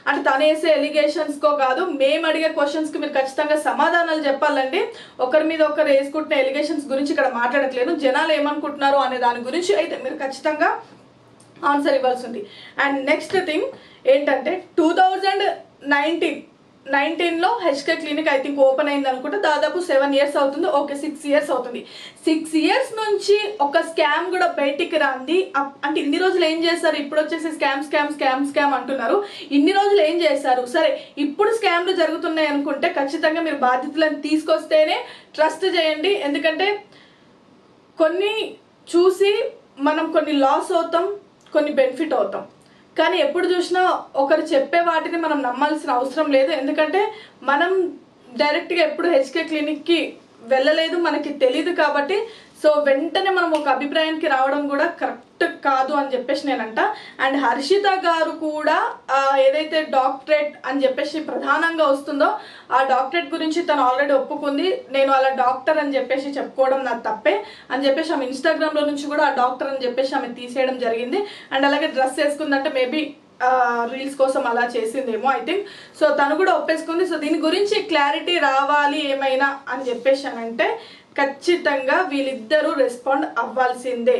అంటే తను వేసే ఎలిగేషన్స్కో కాదు, మేము అడిగే క్వశ్చన్స్కి మీరు ఖచ్చితంగా సమాధానాలు చెప్పాలండి. ఒకరి మీద ఒకరు వేసుకుంటున్న ఎలిగేషన్స్ గురించి ఇక్కడ మాట్లాడట్లేదు, జనాలు ఏమనుకుంటున్నారు అనే దాని గురించి అయితే మీరు ఖచ్చితంగా ఆన్సర్ ఇవ్వాల్సి ఉంది. అండ్ నెక్స్ట్ థింగ్ ఏంటంటే 2019లో HK clinic I think open అయింది అనుకుంటే దాదాపు 7 years అవుతుంది. ఓకే 6 years అవుతుంది. 6 years నుంచి ఒక స్కామ్ కూడా బయటికి రాంది. అంటే ఇన్ని రోజులు ఏం చేశారు, ఇప్పుడు వచ్చేసి స్కామ్ అంటున్నారు. ఇన్ని రోజులు ఏం చేశారు? సరే ఇప్పుడు స్కామ్లు జరుగుతున్నాయి అనుకుంటే ఖచ్చితంగా మీరు బాధ్యతలను తీసుకొస్తేనే ట్రస్ట్ చేయండి. ఎందుకంటే కొన్ని చూసి మనం కొన్ని లాస్ అవుతాం, కొన్ని బెనిఫిట్ అవుతాం. కానీ ఎప్పుడు చూసినా ఒకరు చెప్పే వాటిని మనం నమ్మాల్సిన అవసరం లేదు. ఎందుకంటే మనం డైరెక్ట్గా ఎప్పుడు హెచ్కే క్లినిక్కి వెళ్ళలేదు, మనకి తెలీదు కాబట్టి సో వెంటనే మనం ఒక అభిప్రాయానికి రావడం కూడా కరెక్ట్ కాదు అని చెప్పేసి నేనంట. అండ్ హర్షిత గారు కూడా ఏదైతే డాక్టరేట్ అని చెప్పేసి ప్రధానంగా వస్తుందో ఆ డాక్టరేట్ గురించి తను ఆల్రెడీ ఒప్పుకుంది. నేను అలా డాక్టర్ అని చెప్పేసి చెప్పుకోవడం నాకు తప్పే అని చెప్పేసి ఆమె ఇన్స్టాగ్రామ్లో నుంచి కూడా ఆ డాక్టర్ అని చెప్పేసి ఆమె తీసేయడం జరిగింది. అండ్ అలాగే డ్రెస్ వేసుకుందంటే మేబీ రీల్స్ కోసం అలా చేసిందేమో ఐ థింక్. సో తను కూడా ఒప్పేసుకుంది. సో దీని గురించి క్లారిటీ రావాలి ఏమైనా అని చెప్పేసి అంటే ఖచ్చితంగా వీళ్ళిద్దరూ రెస్పాండ్ అవ్వాల్సిందే.